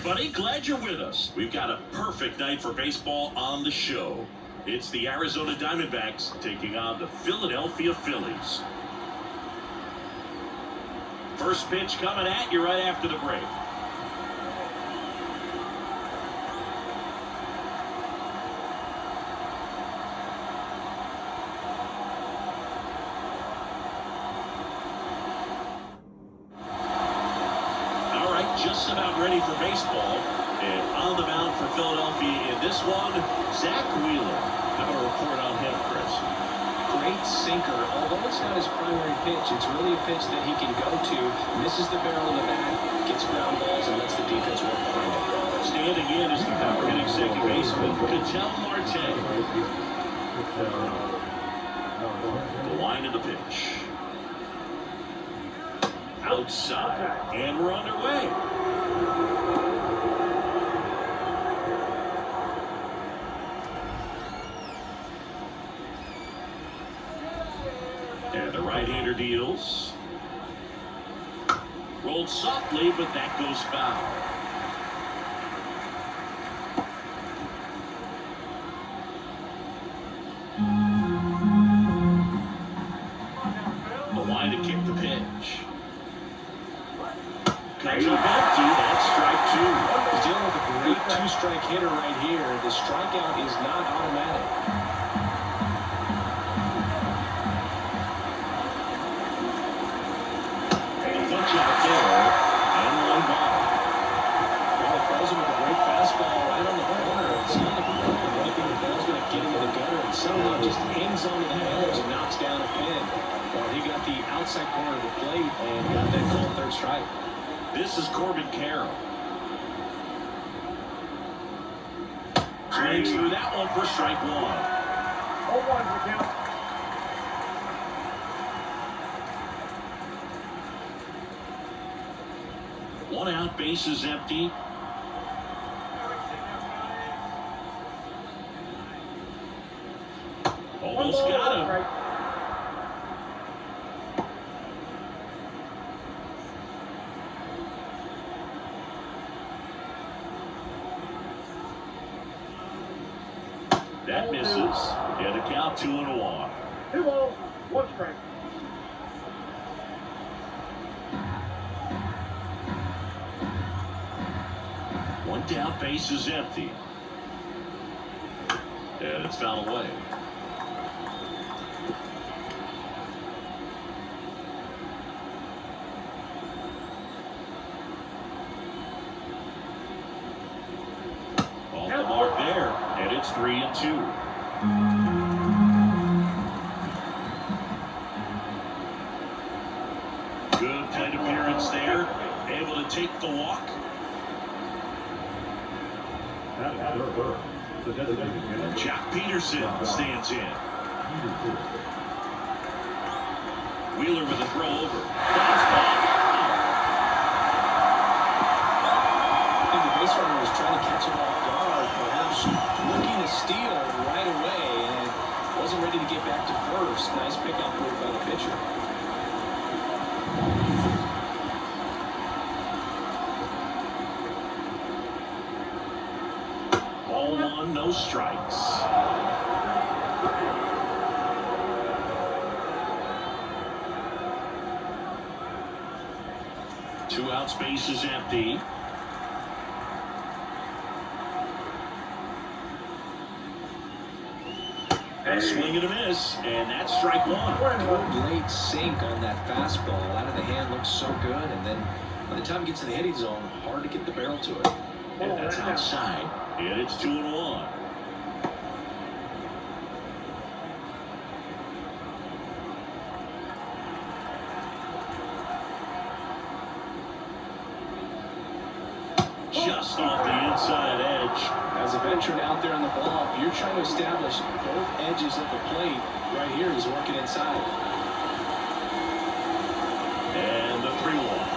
everybody. Glad you're with us. We've got a perfect night for baseball on the show. It's the Arizona Diamondbacks taking on the Philadelphia Phillies. First pitch coming at you right after the break. Just about ready for baseball, and on the mound for Philadelphia in this one, Zach Wheeler. How about a report on him, Chris? Great sinker. Although it's not his primary pitch, it's really a pitch that he can go to, misses the barrel of the bat, gets ground balls, and lets the defense work behind it. Standing in is the power-hitting second baseman, Ketel Marte. The line of the pitch. Outside, and we're underway. And the right-hander deals. Rolled softly, but that goes foul. The line to kick the pitch. Comes up empty. That's strike two. He's dealing with a great two-strike hitter right here. The strikeout is not automatic. A punch out there, and one ball. Well, throws him with a great fastball right on the corner. It's not like anything the ball's going to get into the gutter, and somehow just hangs onto the handles and knocks down a pin. Well, he got the outside corner of the plate and got that called third strike. This is Corbin Carroll. Swings through that one for strike one. 0-1 for count. One out, bases empty. Almost got him. That misses. And a count 2-1. 2 balls, 1 strike. One down, base is empty. And it's foul away. Off the mark there, and it's 3-2. Good plate appearance there. Able to take the walk. Jack Peterson stands in. Wheeler with a throw over. Fastball. I think the base runner was trying to catch him off guard, perhaps looking to steal right away, and wasn't ready to get back to first. Nice pickup move by the pitcher. Ball one, no strikes. Two outs, base is empty. A swing and a miss, and that's strike one. Good late sink on that fastball. Out of the hand looks so good, and then by the time it gets to the hitting zone, hard to get the barrel to it. And that's outside, and it's 2-1. Just off the inside edge. As a veteran out there in the ball, you're trying to establish both edges of the plate. Right here, he's working inside. And the 3-1.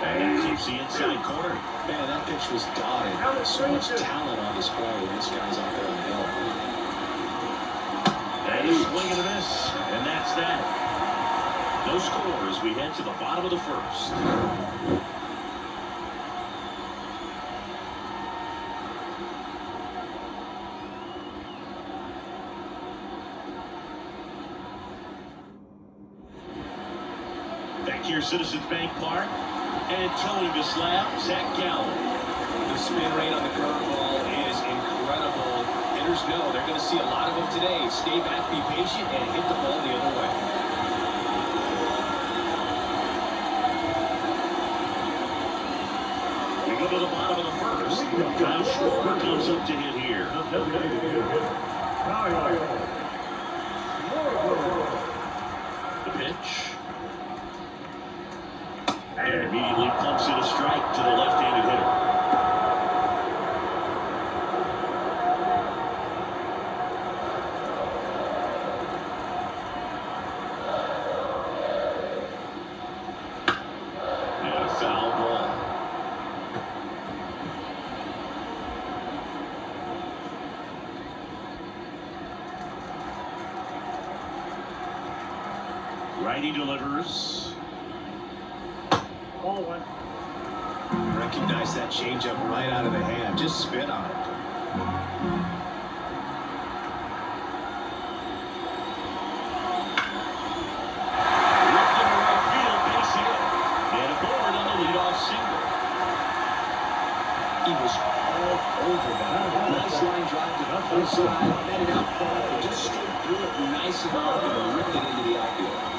And it keeps the inside corner. Man, that pitch was dotted. So much talent on display when this guy's out there on the hill. And a swing and a miss, and that's that. No score as we head to the bottom of the first. Back here, Citizens Bank Park. And towing the slab, Zach Gallen. The spin rate on the curveball is incredible. Hitters know they're going to see a lot of them today. Stay back, be patient, and hit the ball the other way. We go to the bottom of the first. Kyle Schwarber comes up to hit here. The pitch. And immediately pumps in a strike to the left-handed hitter. And a foul ball. Righty delivers. Ball one. Recognize that changeup right out of the hand. Just spit on it. Ripped into right field, base hit. And a board on the leadoff single. He was all over that. Nice line drive to the full side. Met it out front. Just straight through it. Nice and hard and ripped it into the outfield.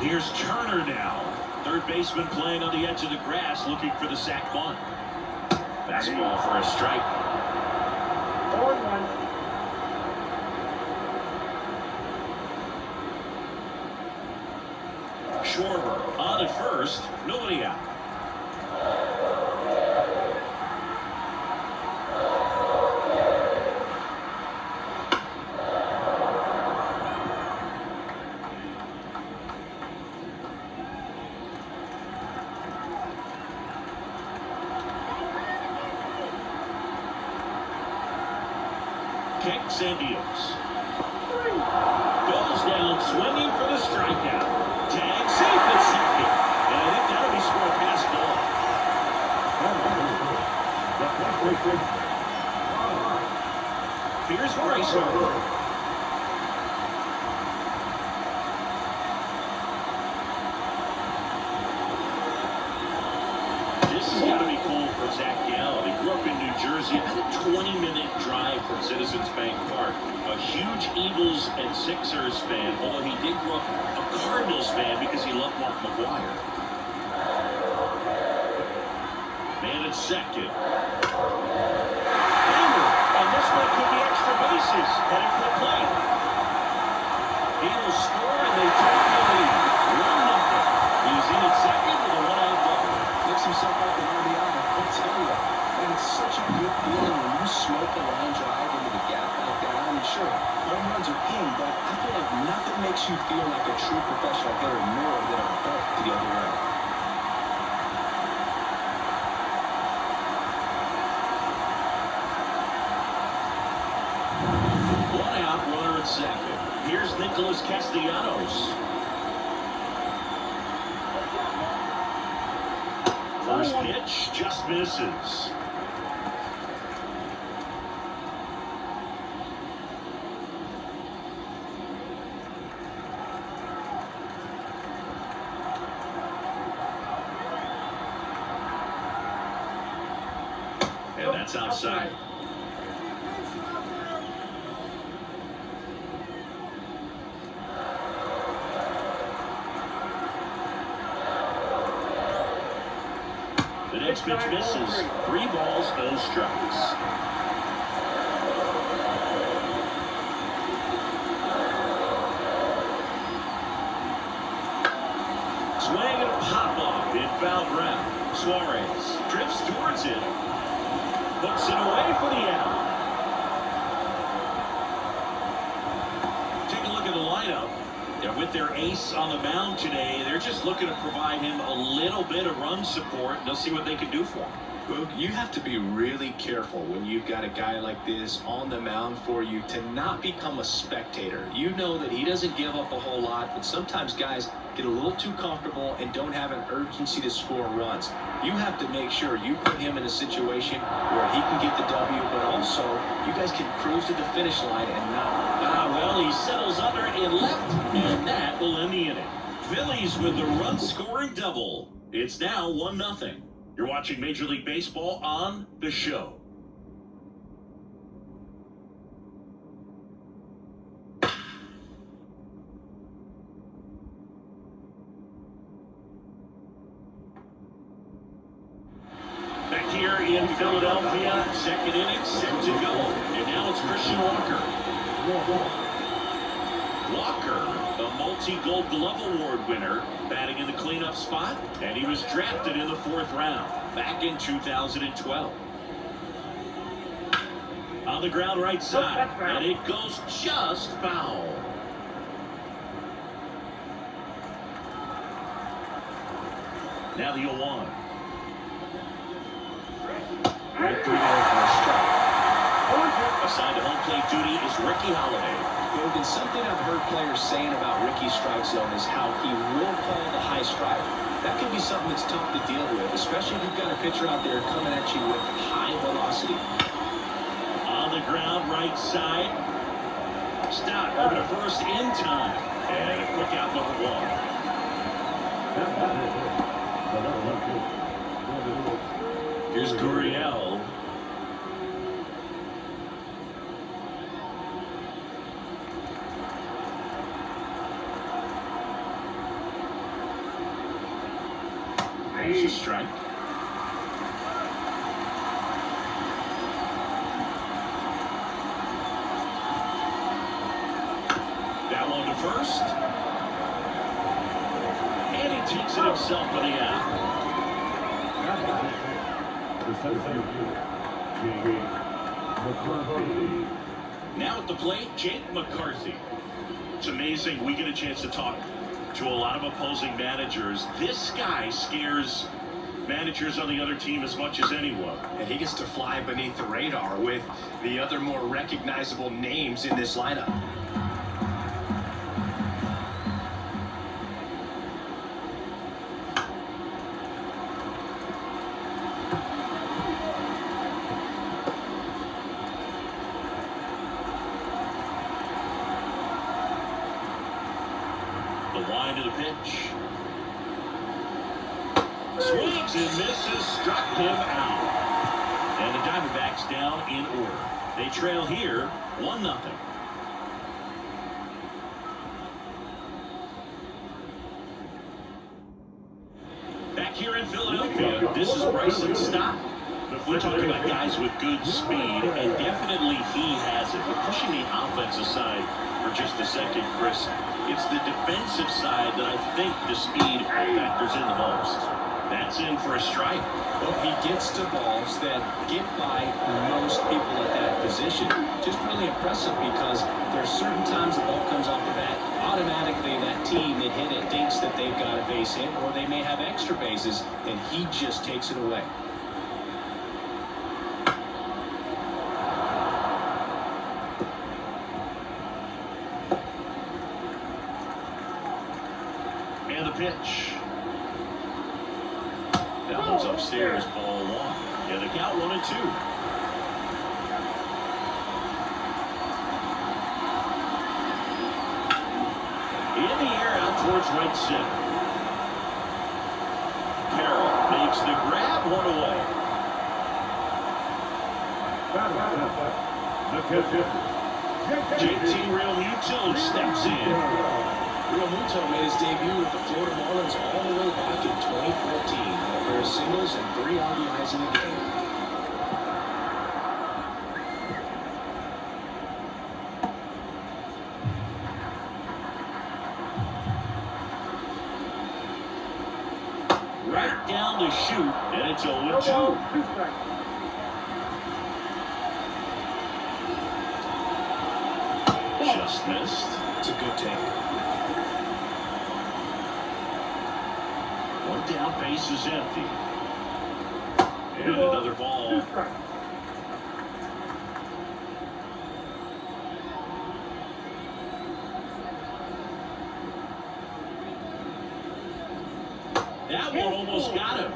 Here's Turner now. Third baseman playing on the edge of the grass, looking for the sac bunt. Fastball for a strike. 4-1. Schwarber on at first, nobody out. Kicks and deals. Goes down swinging for the strikeout. Tag safe at second. And I think that'll be scored past ball. Here's Bryce Harper. This has got to be cool for Zach Gallen. He grew up in New Jersey, about a 20-minute drive from Citizens Bank Park. A huge Eagles and Sixers fan, although he did grow up a Cardinals fan because he loved Mark McGwire. Man at second. Hammer, and this one could be extra bases. Headed for the plate. Eagles score and they take the lead. 1-0. He's in at second with a one-out double. Picks himself up an RBI. I'll tell you, and it's such a good feeling when you smoke a line drive into the gap like that. I mean, sure, home runs are king, but I feel like nothing makes you feel like a true professional hitter more than a ball to the other way. One out, runner at second. Here's Nicholas Castellanos. First pitch just misses. And that's outside. The next pitch misses. 3 balls, no strikes. Swing and a pop off in foul ground. Suarez drifts towards it. Puts it away for the out. Take a look at the lineup. Yeah, with their ace on the mound today, they're just looking to provide him a little bit of run support. They'll see what they can do for him. Boog, you have to be really careful when you've got a guy like this on the mound for you to not become a spectator. You know that he doesn't give up a whole lot, but sometimes guys get a little too comfortable and don't have an urgency to score runs. You have to make sure you put him in a situation where he can get the W, but also you guys can cruise to the finish line and not. Well, he settles under and left, and that will end the inning. Phillies with the run-scoring double. It's now 1-0. You're watching Major League Baseball on The Show. Back here in Philadelphia, second inning, set to go. And now it's Christian Walker. Walker, the multi-Gold Glove Award winner, batting in the cleanup spot, and he was drafted in the 4th round back in 2012. On the ground right side, and it goes just foul. Now the 0-1. Right through there for a strike. Assigned to home plate duty is Ricky Holiday. Logan, something I've heard players saying about Ricky's strike zone is how he will call the high strike. That could be something that's tough to deal with, especially if you've got a pitcher out there coming at you with high velocity. On the ground right side. Stop over to first in time. And a quick out number 1. Here's Gurriel. There's a strike. That one to first. And he takes it himself for the out. Now at the plate, Jake McCarthy. It's amazing we get a chance to talk to a lot of opposing managers. This guy scares managers on the other team as much as anyone. And he gets to fly beneath the radar with the other more recognizable names in this lineup. The wind of the pitch. Swings and misses, struck him out. And the Diamondbacks down in order. They trail here 1-0. Back here in Philadelphia, this is Bryson Stott. We talk about guys with good speed, and definitely he has it. But pushing the offense aside for just a second, Chris, it's the defensive side that I think the speed factors in the most. That's in for a strike. Well, he gets to balls that get by most people at that position. Just really impressive because there's certain times the ball comes off the bat. Automatically, that team that hit it thinks that they've got a base hit, or they may have extra bases, and he just takes it away. And the pitch. That one's upstairs, ball 1. And the count 1-2. In the air out towards right center. Carroll makes the grab, 1 away. JT Realmuto steps in. Realmuto made his debut with the Florida Marlins all the way back in 2014. A pair of singles and 3 RBIs in the game. Right down the chute, and it's 0-2. Just missed. It's a good take. One down, base is empty. And another ball. 2 strikes. That one almost got him.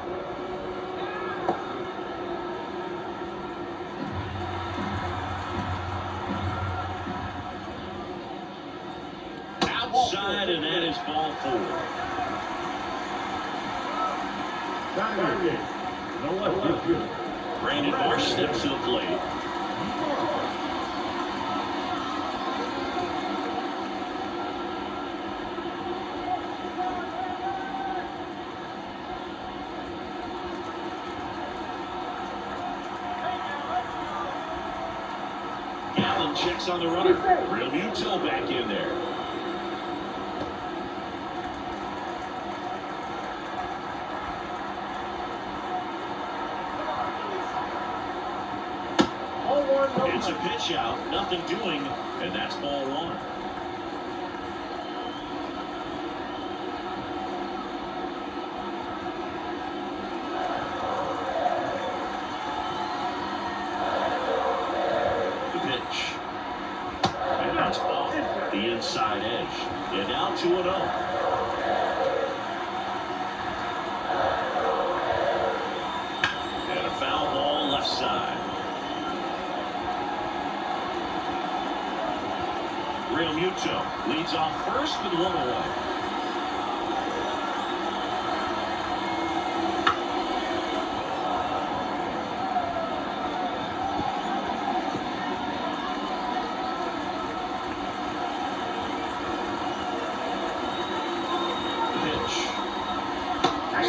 Outside, and that is ball 4. You know what? Brandon Marsh steps to the plate. Gallen checks on the runner. Real Muto back in there. It's a pitch out, nothing doing, and that's ball 1. The pitch. And that's off the inside edge. And now 2-0. And a foul ball left side. Real Muto leads off first with 1 away. Pitch.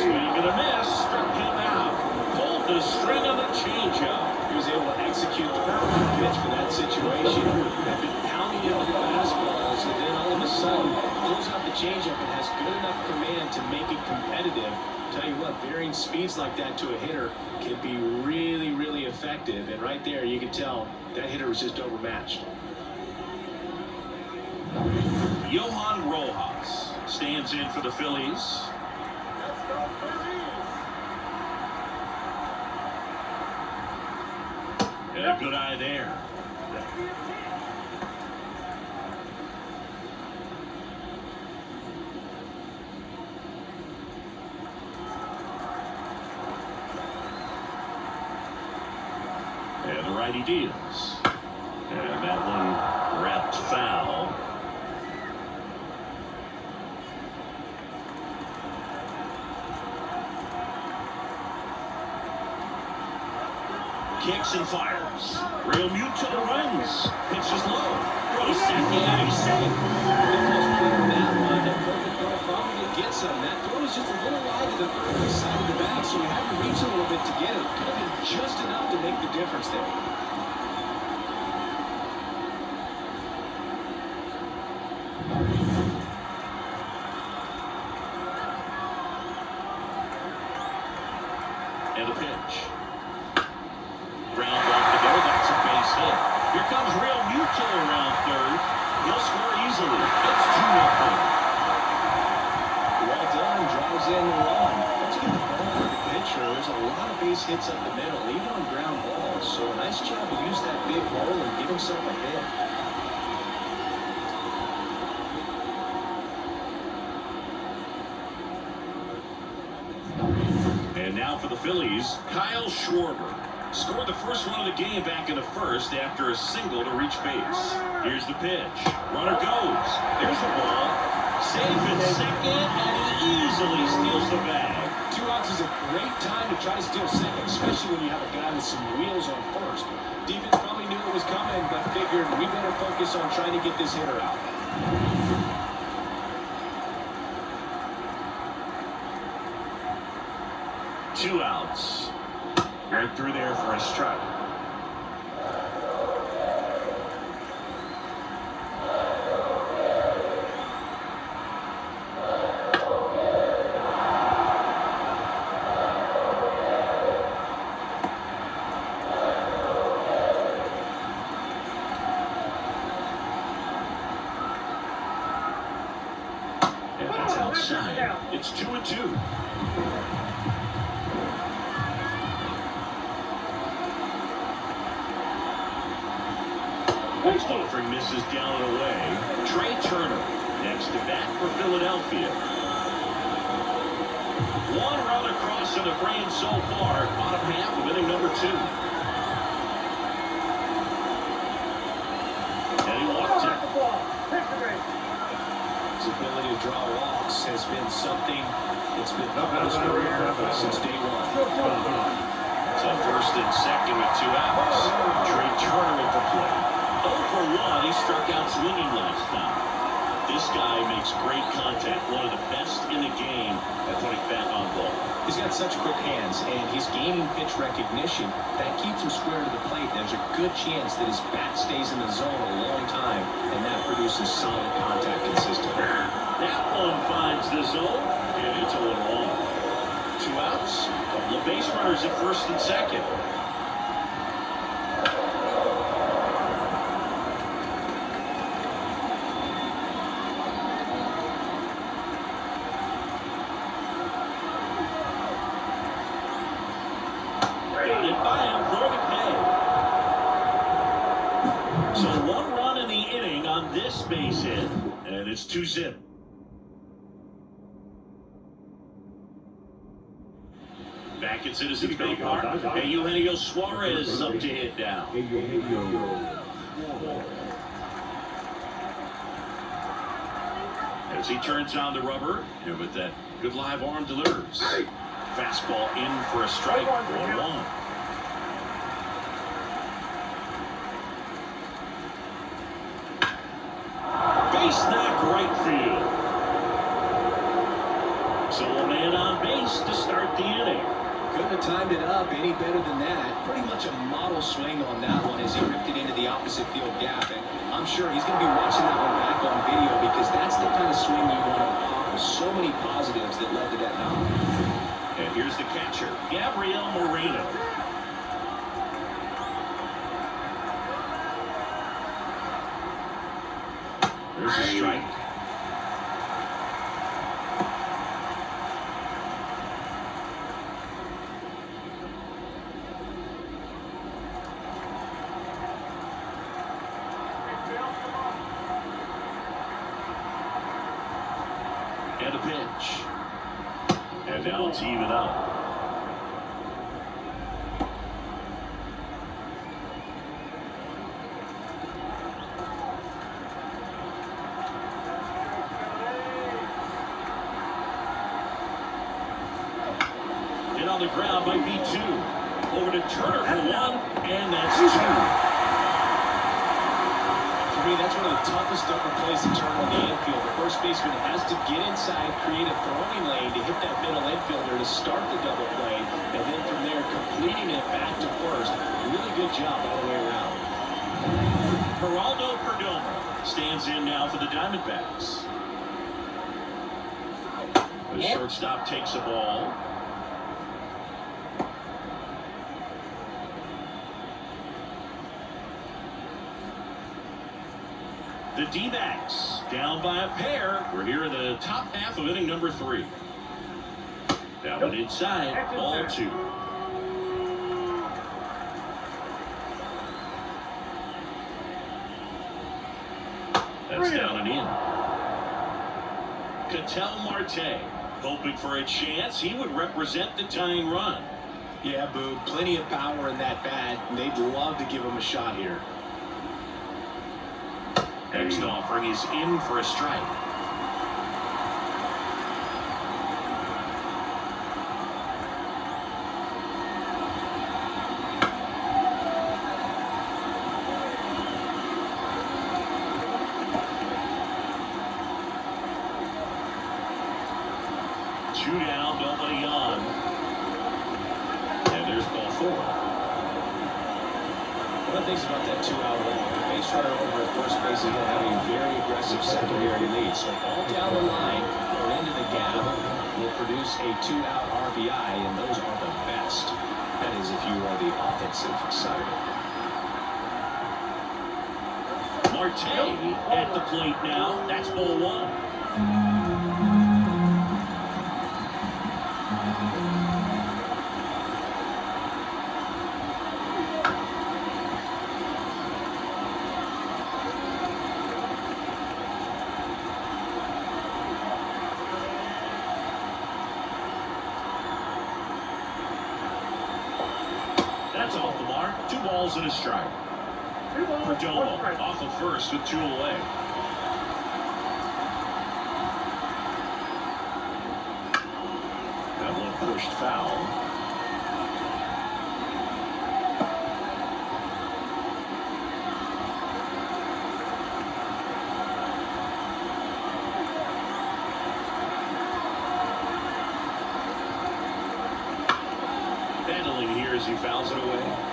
Swing and a miss. Struck him out. Pulled the string on the changeup. He was able to execute the perfect pitch for that situation. Had been pounding into the fastballs, and then all of a sudden pulls out the changeup and has good enough command to make it competitive. Tell you what, varying speeds like that to a hitter can be really, really effective. And right there, you can tell that hitter was just overmatched. Johan Rojas stands in for the Phillies. And a good eye there. And the righty deals. And that one wrapped foul. Kicks and fires. Real Muto runs. Pitches low. Throws second, and he's safe. That one, that perfect throw probably gets him. That throw was just a little wide to the furthest side of the bag, so he had to reach a little bit to get it. Could have been just enough to make the difference there. And a pitch. Ground off the door. That's a base hit. Here comes Real Muto around third. He'll score easily. It's 2-0. Well done. Drives in the run. Let's get the ball to the pitcher. There's a lot of base hits up the middle, even on ground balls. So a nice job to use that big hole and give himself a hit. And now for the Phillies, Kyle Schwarber. Scored the first run of the game back in the first after a single to reach base. Here's the pitch. Runner goes. There's the ball. Safe at second, and he easily steals the bag. 2 outs is a great time to try to steal second, especially when you have a guy with some wheels on first. Defense probably knew it was coming, but figured we better focus on trying to get this hitter out. 2 outs. Right through there for a strike. And that's outside. It's 2-2. Next offering misses down and away. Trey Turner next to bat for Philadelphia. One run across in the frame so far. Bottom half of inning number 2. And he walked it. His ability to draw walks has been something that's been part of his career since day one. So first and second with 2 outs. Trey Turner at the plate. 0 for 1. He struck out swinging last time. This guy makes great contact. One of the best in the game at putting bat on ball. He's got such quick hands, and he's gaining pitch recognition. That keeps him square to the plate. There's a good chance that his bat stays in the zone a long time, and that produces solid contact consistently. That one finds the zone, and it's a little off. 2 outs. Couple of base runners at first and second. Got it by him for the K. So 1 run in the inning on this base hit, and it's 2-zip. Back at Citizens Bank Park, Eugenio Suarez is up to hit now. As he turns on the rubber, and with that good live arm delivers. Fastball in for a strike, 1-1. Base knock right field. So a man on base to start the inning. Couldn't have timed it up any better than that. Pretty much a model swing on that one as he ripped it into the opposite field gap. And I'm sure he's going to be watching that one back on video because that's the kind of swing you want to accomplish. So many positives that led to that knock. And here's the catcher, Gabriel Moreno. There's a strike. And a pitch. And now it's even up. Hit on the ground might be 2. Over to Turner for 1, and that's 2. For me, that's one of the toughest double plays to turn on the infield. The first baseman has to get inside, create a throwing lane to hit that middle infielder to start the double play, and then from there, completing it back to first. Really good job all the way around. Geraldo Perdomo stands in now for the Diamondbacks. The shortstop takes a ball. The D-backs down by a pair. We're here in the top half of inning number 3. That one inside, ball 2. That's down and in. Ketel Marte hoping for a chance. He would represent the tying run. Yeah, Boo, plenty of power in that bat, and they'd love to give him a shot here. Next offering is in for a strike. Two down, nobody on. And there's ball 4. One of the things about that 2-out walk, the base runner over at first base is going to have a very aggressive secondary lead. So all down the line or into the gap will produce a 2-out RBI, and those are the best. That is if you are the offensive side. Marte at the plate now. That's ball 1. 2 balls and a strike. Perdomo off of first with 2 away. That one pushed foul. Battling here as he fouls it away.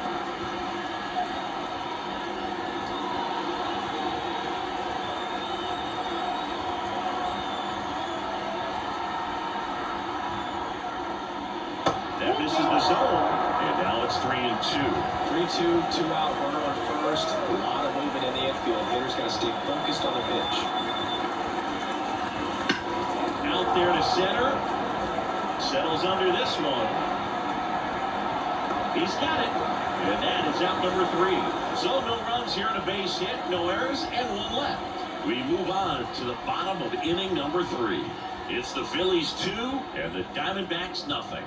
That misses the zone, and now it's 3-2. 3-2, 2 out, runner on first. A lot of movement in the infield. Hitter's got to stay focused on the pitch. Out there to center. Settles under this one. He's got it. And that is out number 3. So no runs here and a base hit, no errors, and 1 left. We move on to the bottom of inning number 3. It's the Phillies 2 and the Diamondbacks nothing.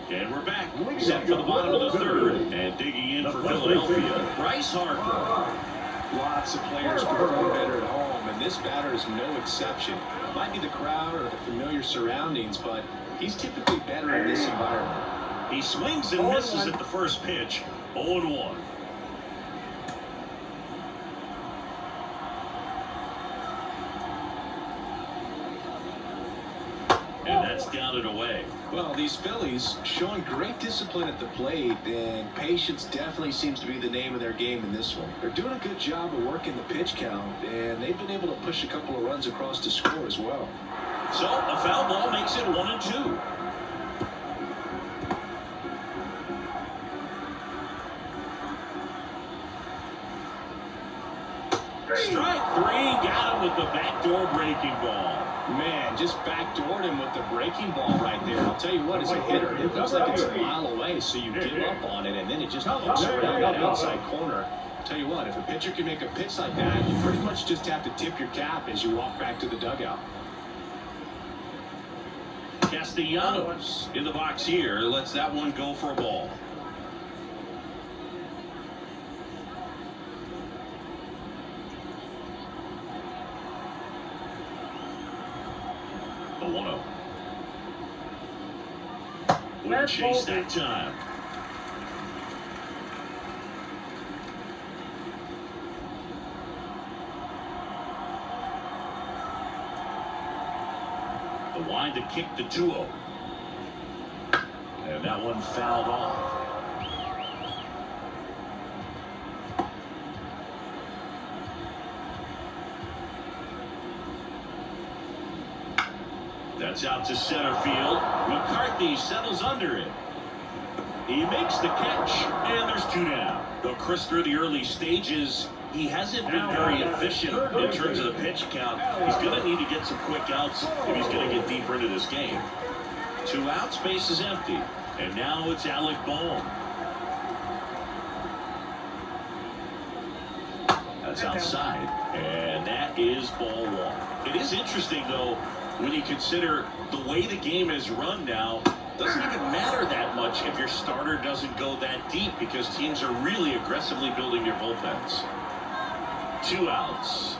And we're back. Set for the bottom of the 3rd. And digging in for Philadelphia, Bryce Harper. Lots of players perform better at home, and this batter is no exception. It might be the crowd or the familiar surroundings, but he's typically better in this environment. He swings and misses at the first pitch. 0-1. And that's down and away. Well, these Phillies showing great discipline at the plate, and patience definitely seems to be the name of their game in this one. They're doing a good job of working the pitch count, and they've been able to push a couple of runs across to score as well. So a foul ball makes it 1-2. Strike 3, got him with the backdoor breaking ball. Man, just backdoored him with the breaking ball right there. I'll tell you what, as a hitter, it looks like it's a mile away, so you give up on it, and then it just hooks around that outside corner. I'll tell you what, if a pitcher can make a pitch like that, you pretty much just have to tip your cap as you walk back to the dugout. Castellanos in the box here, lets that one go for a ball. The 1-0. Wouldn't chase that time. The wind to kick the 2-0. And that one fouled off. That's out to center field. McCarthy settles under it. He makes the catch, and there's 2 down. Though Chris, through the early stages, he hasn't been very efficient in terms of the pitch count. He's going to need to get some quick outs if he's going to get deeper into this game. 2 outs, base is empty. And now it's Alec Bohm. That's outside, and that is ball 1. It is interesting, though, when you consider the way the game is run now. Doesn't even matter that much if your starter doesn't go that deep, because teams are really aggressively building their bullpens. 2 outs.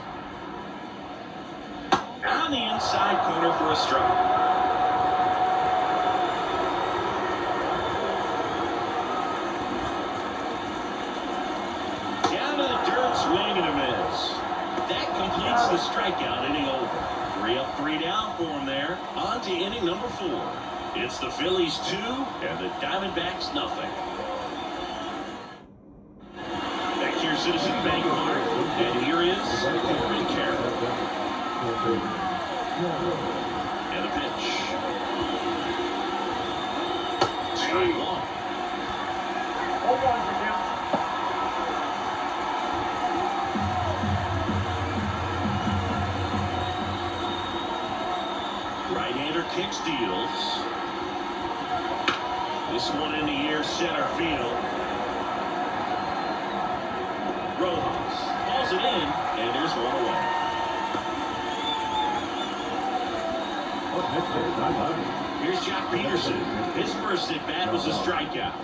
On the inside corner for a strike. Down to the dirt, swing and a miss. That completes the strikeout, inning over. 3 up, 3 down for him there. On to inning number 4. It's the Phillies 2 and the Diamondbacks nothing. Back here, Citizen Bank Park, and here is Corbin Carroll. And a pitch. 2-1. Right-hander kicks, deals. This one in the air, center field. Rojas hauls it in, and there's 1 away. Here's Jack Peterson. His first at-bat was a strikeout.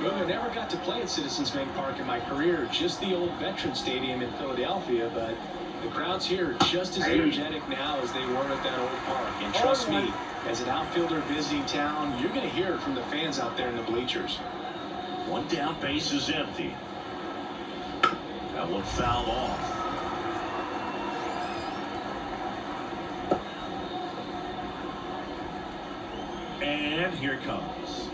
Well, I never got to play at Citizens Bank Park in my career, just the old Veterans Stadium in Philadelphia, but the crowds here are just as energetic now as they were at that old park. And trust me, as an outfielder visiting town, you're going to hear it from the fans out there in the bleachers. One down, base is empty. That one fouled off. And here it comes.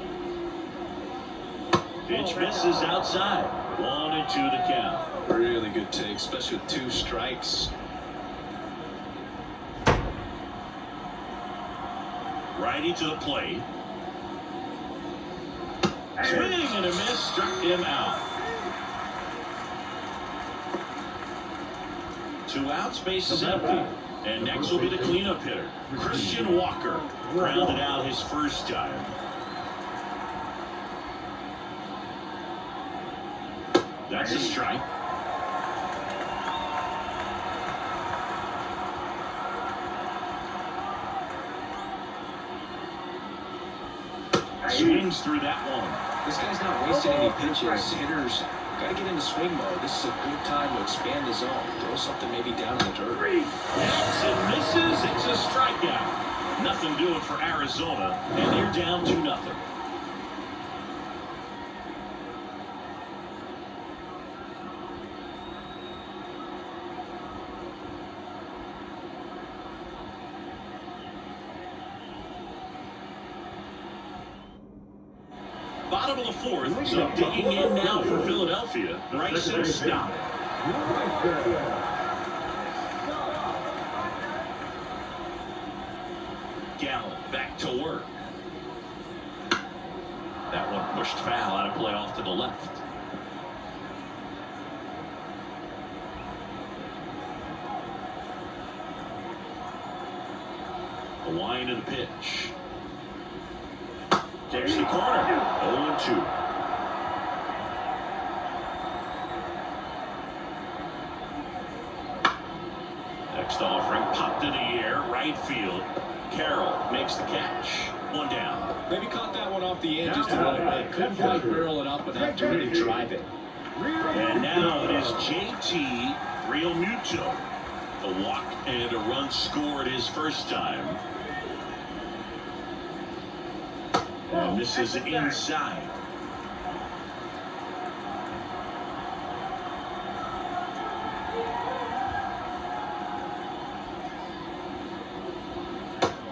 Pitch misses outside. 1-2 the count. Really good take, especially with 2 strikes. Righty to the plate. Swing and a miss, struck him out. 2 outs, base is empty. And next will be the cleanup hitter, Christian Walker. Grounded out his first time. That's a strike. Swings through that one. This guy's not wasting any pitches. Hitters got to get into swing mode. This is a good time to expand the zone. Throw something maybe down in the dirt. Hits and misses. It's a strikeout. Nothing doing for Arizona, and they're down 2-0. Bottom of the 4th, so digging in now for Philadelphia, Bryson Stott. Gallen back to work. That one pushed foul out of play off to the left. The wind of the pitch. Takes the corner. 0-2. Next offering popped in the air, right field. Carroll makes the catch. 1 down. Maybe caught that one off the end just a little bit. Couldn't quite barrel it up enough to really drive it. And now it is JT Realmuto. A walk and a run scored his first time. And this is inside.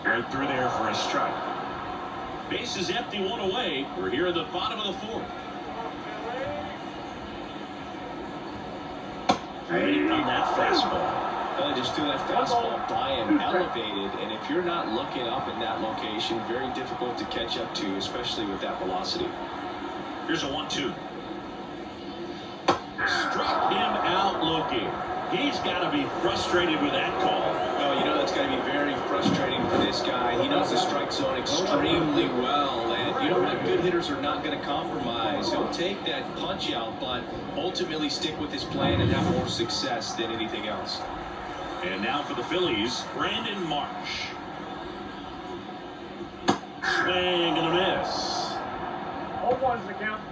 Right through there for a strike. Base is empty, 1 away. We're here at the bottom of the 4th. Right on that fastball. Well, they just threw that fastball by him, elevated, and if you're not looking up in that location, very difficult to catch up to, especially with that velocity. Here's a 1-2. Struck him out looking. He's got to be frustrated with that call. Oh, you know that's got to be very frustrating for this guy. He knows the strike zone extremely well, and you know what? Good hitters are not going to compromise. He'll take that punch out, but ultimately stick with his plan and have more success than anything else. And now for the Phillies, Brandon Marsh. Swing and a miss. 0-1's the count.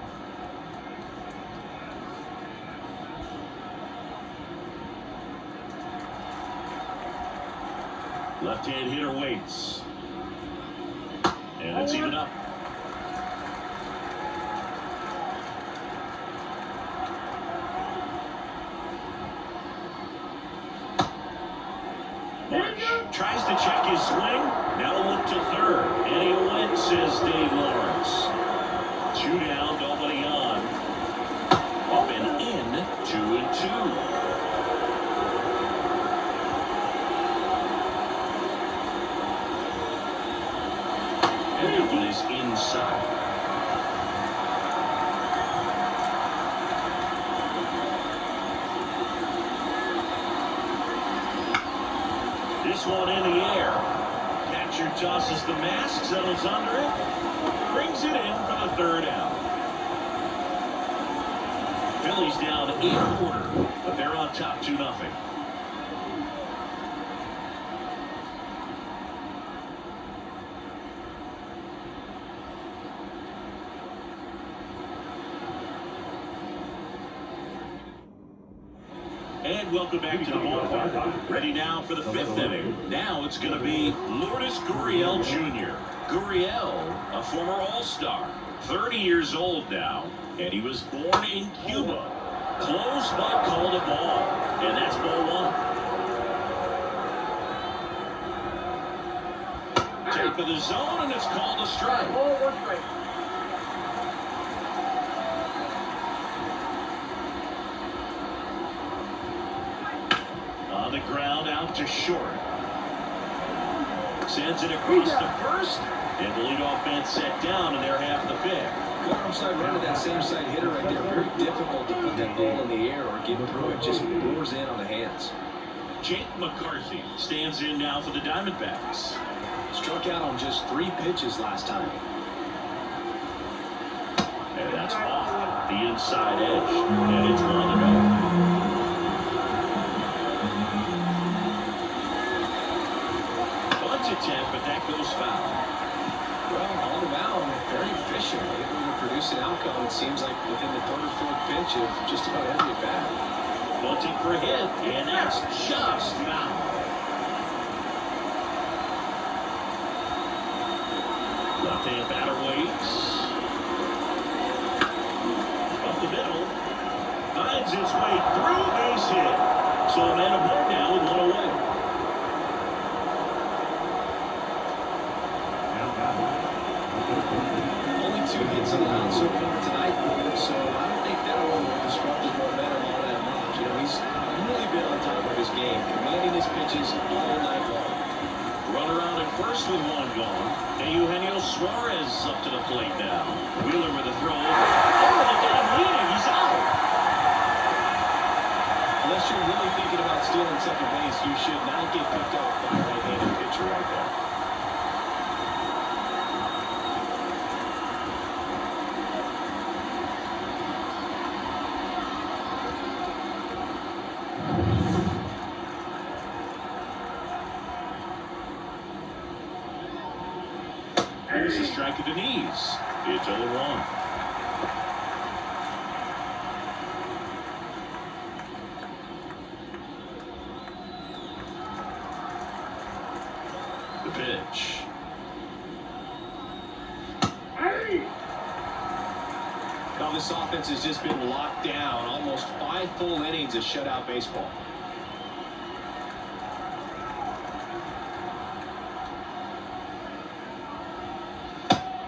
Left-hand hitter waits. And it's even up. Marsh tries to check his swing. Now look to third. And he went, says Dave Lawrence. 2 down, nobody on. Up and in, 2-2. And that one is inside. This one in the air. Catcher tosses the mask, settles under it, brings it in for the 3rd out. Phillies down 8-quarter, but they're on top 2-0. And welcome back to the ballpark. Ready now for the 5th inning. Now it's going to be Lourdes Gurriel Jr. Gurriel, a former All-Star, 30 years old now, and he was born in Cuba. Close but called a ball, and that's ball 1. Top of the zone, and it's called a strike. Ball one strike. On the ground, out to short. Sends it across to first, and the leadoff man set down, and they're half the pitch. Good outside run to that same side hitter right there. Very difficult to put that ball in the air or get through it. Just roars in on the hands. Jake McCarthy stands in now for the Diamondbacks. Struck out on just 3 pitches last time. And that's off the inside edge, and it's 1-0. Attempt, but that goes foul. Well, on the mound, very efficient, able to produce an outcome. It seems like within the 3rd or 4th pitch of just about every at bat. Bunting for a hit, and that's just foul. Left-hand batter waits. Up the middle, finds its way through, base hit. So a man aboard now with 1 away. Only 2 hits on the mound so far tonight, so I don't think that will disrupt his momentum all that much. You know, he's really been on top of his game, commanding his pitches all night long. Run around at first with 1 gone. And Eugenio Suarez up to the plate now. Wheeler with a throw. Oh, the damn leading, he's out. Unless you're really thinking about stealing second base, you should not get picked up by a right-handed pitcher right there. Here's a strike at the knees. It's 0-1. The pitch. Now this offense has just been locked down. Almost 5 full innings of shutout baseball.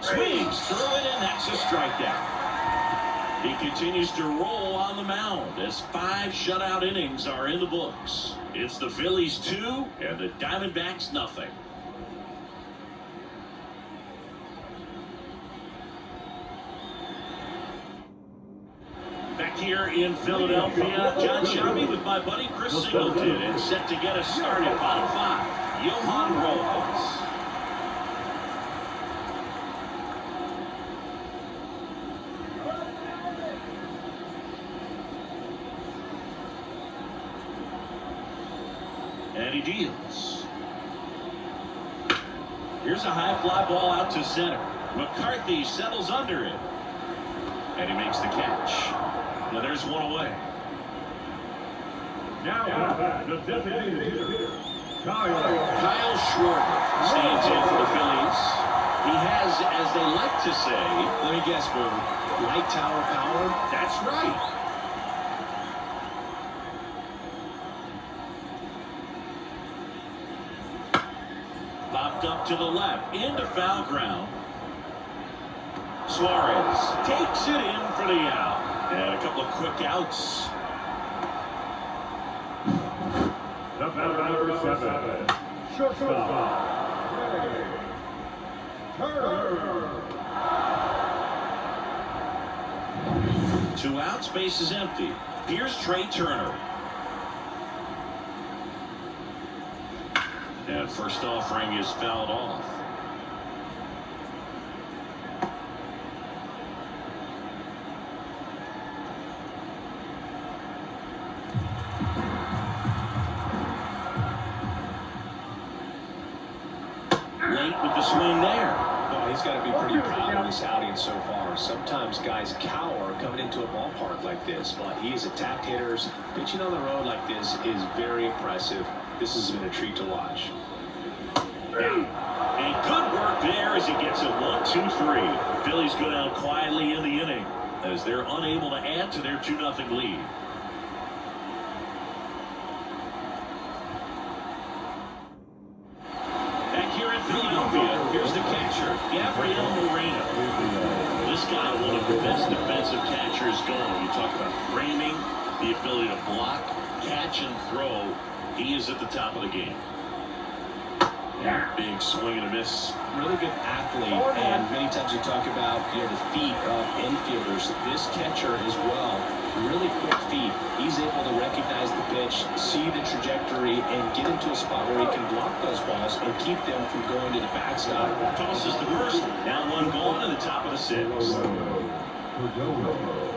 Swings through it, and that's a strikeout. He continues to roll on the mound as 5 shutout innings are in the books. It's the Phillies 2 and the Diamondbacks nothing. Back here in Philadelphia, John Shelby with my buddy Chris Singleton, and set to get us started. Bottom 5, Johan Rojas. And he deals. Here's a high fly ball out to center. McCarthy settles under it. And he makes the catch. Now there's 1 away. Now, the designated hitter, Kyle Schwarber stands in for the Phillies. He has, as they like to say, Let me guess, Boone. Light tower power? that's right. Popped up to the left, into foul ground. Suarez takes it in for the out. And a couple of quick outs. the batter number 7, shortstop, Turner. 2 outs, base is empty. Here's Trey Turner. And first offering is fouled off. Late with the swing there. Boy, He's got to be pretty proud of this outing so far. Sometimes guys cower coming into a ballpark like this, but he has attacked hitters. Pitching on the road like this is very impressive. This has been a treat to watch. And good work there as he gets it 1-2-3. Phillies go down quietly in the inning as they're unable to add to their 2-0 lead. Back here in Philadelphia, here's the catcher, Gabriel Moreno. This guy, one of the best defensive catchers going. You talk about framing, the ability to block, catch, and throw. He is at the top of the game. Big swing and a miss. Really good athlete, and many times we talk about the feet of infielders. This catcher as well, really quick feet. He's able to recognize the pitch, see the trajectory, and get into a spot where he can block those balls and keep them from going to the backstop. Tosses the first. Now one gone in the top of the sixth.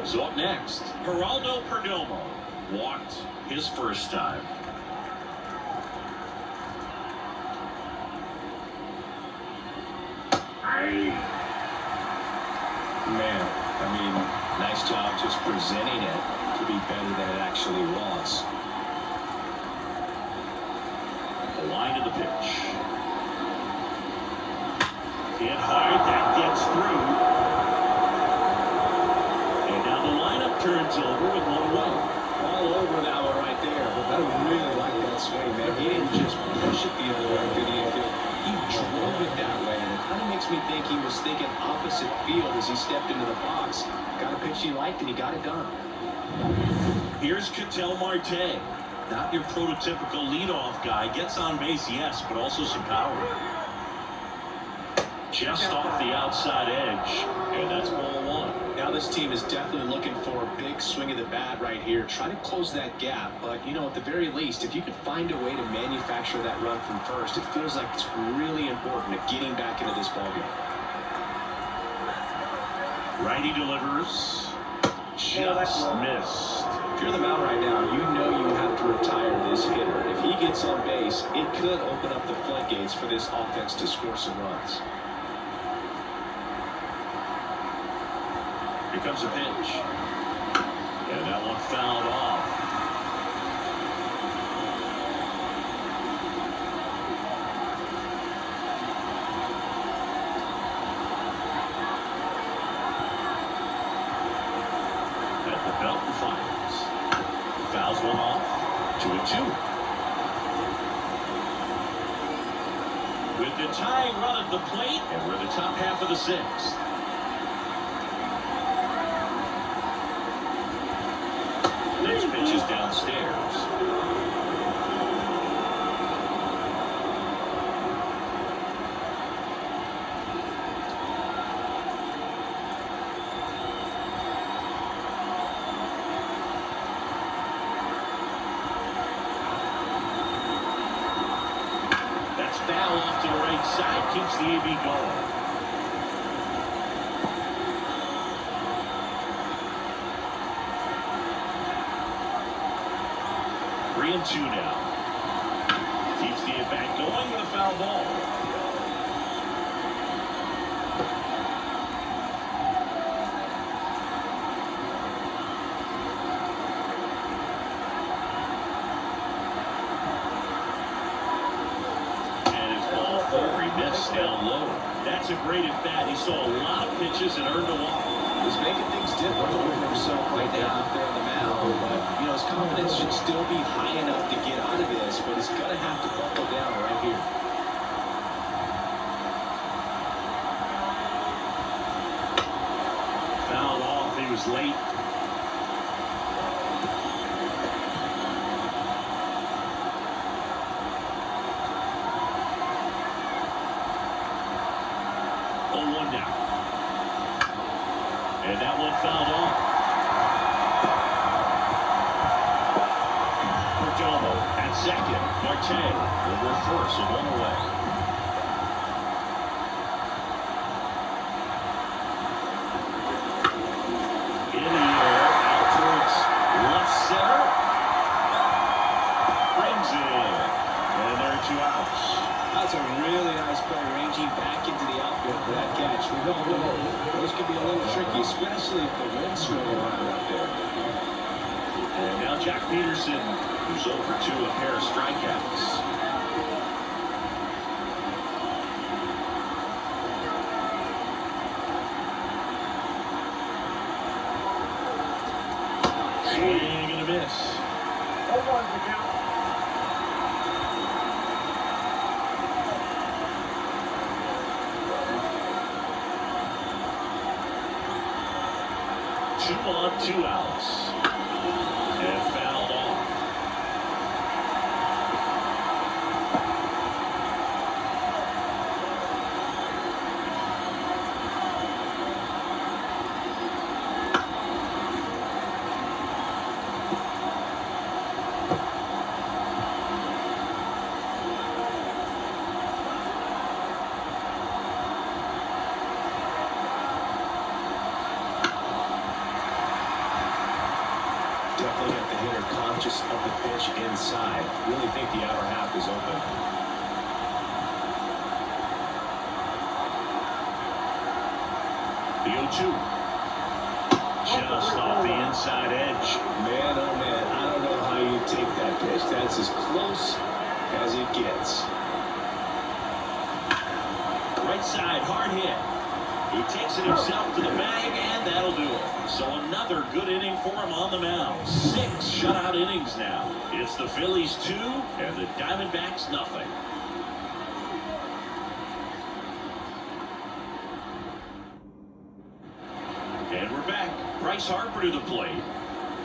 So up next, Geraldo Perdomo walked his first time. Man, I mean, nice job just presenting it to be better than it actually was. The line of the pitch. Hit hard, that gets through. And now the lineup turns over with 1 away. All over that one right there, but I really like that swing, man. He didn't just push it the other way to the infield. He drove it that way, and it kind of makes me think he was thinking opposite field as he stepped into the box. Got a pitch he liked, and he got it done. Here's Ketel Marte. Not your prototypical leadoff guy. Gets on base, yes, but also some power. Just off the outside edge, and that's ball 1. Now this team is definitely looking for a big swing of the bat right here. Try to close that gap, but at the very least, if you could find a way to manufacture that run from first, it feels like it's really important to getting back into this ballgame. Righty delivers. Just missed. If you're the mound right now, you know you have to retire this hitter. If he gets on base, it could open up the floodgates for this offense to score some runs. Here comes a pitch. And that one fouled off. At the belt and fires. Fouls one off. 2-2. With the tying run at the plate, and we're in the top half of the 6th. Next pitch is downstairs. That's foul off to the right side. Keeps the AB going. 3-2 now. Keeps the at-bat going with a foul ball. And it's ball 4. He missed down low. That's a great at-bat. He saw a lot of pitches and earned a walk. He's making things different for himself right now out there on the mound. But, his confidence should still be high enough to get out of this, but he's going to have to buckle down right here. Foul off. He was late. And that one fouled off. Perdomo at second. Marte will reverse a 1 away. In the air, out towards left center. Brings it in. And there are 2 outs. That's a really nice play, ranging back into the outfield for that catch. we don't know. Those can be a little tricky, especially if the wind's swirling around out there. And now Jack Peterson, who's 0 for 2, a pair of strikeouts. Swing and a miss. 0-1 to count. Two on, 2 outs. And fouled off. Definitely got the hitter conscious of the pitch inside. Really think the outer half is open. The 0-2. Just off the inside edge. Man, oh man, I don't know how you take that pitch. That's as close as it gets. Right side, hard hit. He takes it himself to the bag, and that'll do it. So another good inning for him on the mound. 6 shutout innings now. It's the Phillies 2 and the Diamondbacks nothing. And we're back. Bryce Harper to the plate.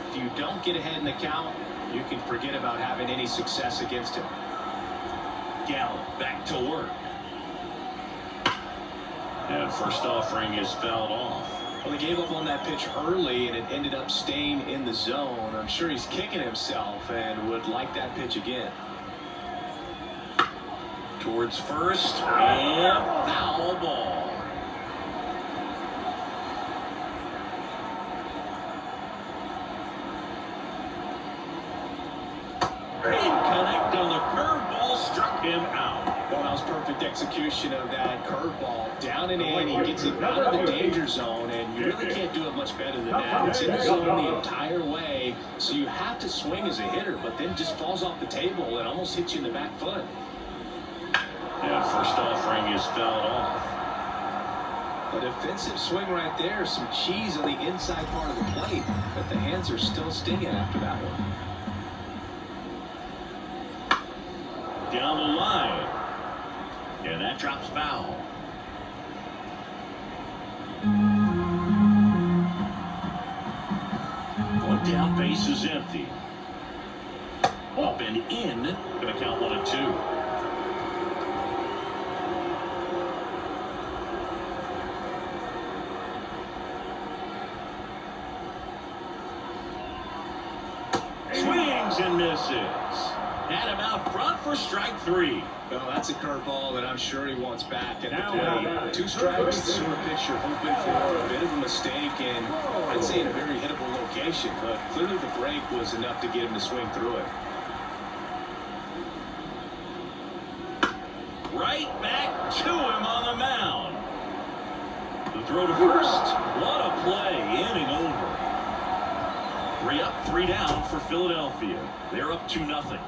If you don't get ahead in the count, you can forget about having any success against him. Gallup back to work. And first offering is fouled off. Well, he gave up on that pitch early, and it ended up staying in the zone. I'm sure he's kicking himself and would like that pitch again. Towards first, and foul ball. Couldn't connect on the curveball, struck him out. Well, that was perfect execution of that curveball. Down and in, he gets it out of the danger zone, and you really can't do it much better than that. It's in the zone the entire way, so you have to swing as a hitter, but then it just falls off the table and almost hits you in the back foot. And first offering is fouled off. A defensive swing right there, some cheese on the inside part of the plate, but the hands are still stinging after that one. Down the line. And that drops foul. One down, base is empty. Up and in. Going to count 1 and 2. Swings and misses. Had him out front for strike 3. Well, that's a curveball that I'm sure he wants back at the plate. 2 strikes, the sort of pitch you're hoping for. A bit of a mistake, and I'd say in a very hittable location, but clearly the break was enough to get him to swing through it. Right back to him on the mound. The throw to first. What a play. Inning over. 3 up, 3 down for Philadelphia. They're up 2-0.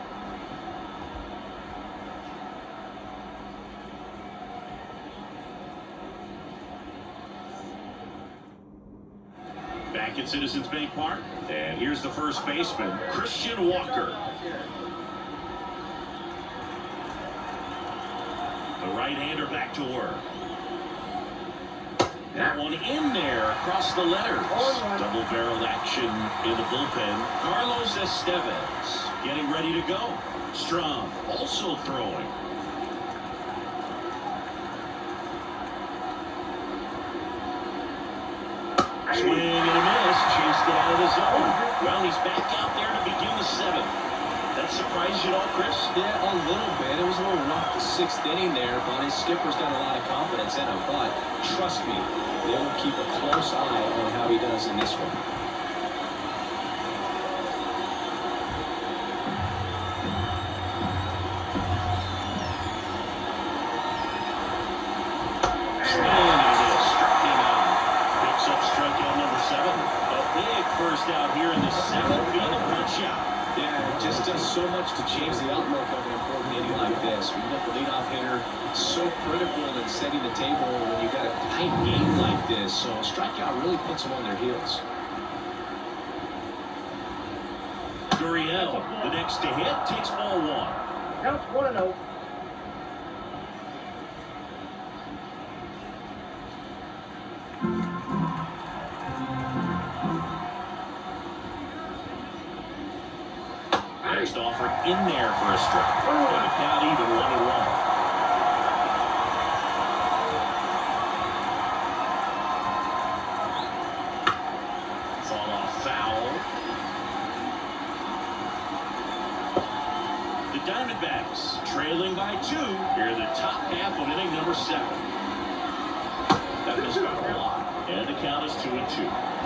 Back at Citizens Bank Park, and here's the first baseman, Christian Walker. The right-hander back to work. That one in there across the letters. Double-barreled action in the bullpen. Carlos Estevez getting ready to go. Strong also throwing. Swing and a miss, chased it out of the zone. Well, he's back out there to begin the 7th. That surprised you at all, Chris? Yeah, a little bit. It was a little rough the 6th inning there, but his skipper's got a lot of confidence in him. But trust me, they will keep a close eye on how he does in this one. seventh being a punch out. Yeah, it just does so much to change the outlook of an important inning like this. When you got the leadoff hitter, so critical in setting the table when you got a tight game like this. So a strikeout really puts them on their heels. Gurriel, the next to hit, takes ball one. Counts 1-0. Next offer in there for a strike. And the count even 1-1. Fall off foul. The Diamondbacks trailing by 2 here in the top half of inning number 7. That missed by a lot. And the count is 2-2.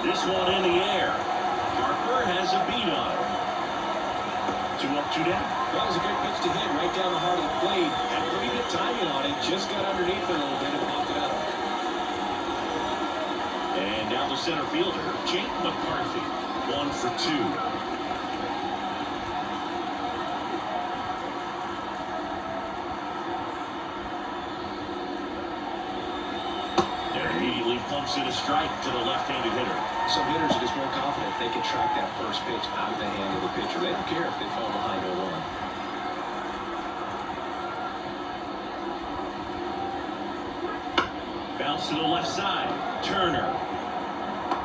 This one in the air. Harper has a beat on it. 2 up, 2 down. That was a good pitch to hit right down the heart of the plate. Had pretty good timing on it. Just got underneath it a little bit and popped it out. And down the center fielder, Jake McCarthy. 1 for 2. Immediately pumps in a strike to the left-handed hitter. Some hitters are just more confident they can track that first pitch out of the hand of the pitcher. They don't care if they fall behind 0-1. Bounce to the left side. Turner.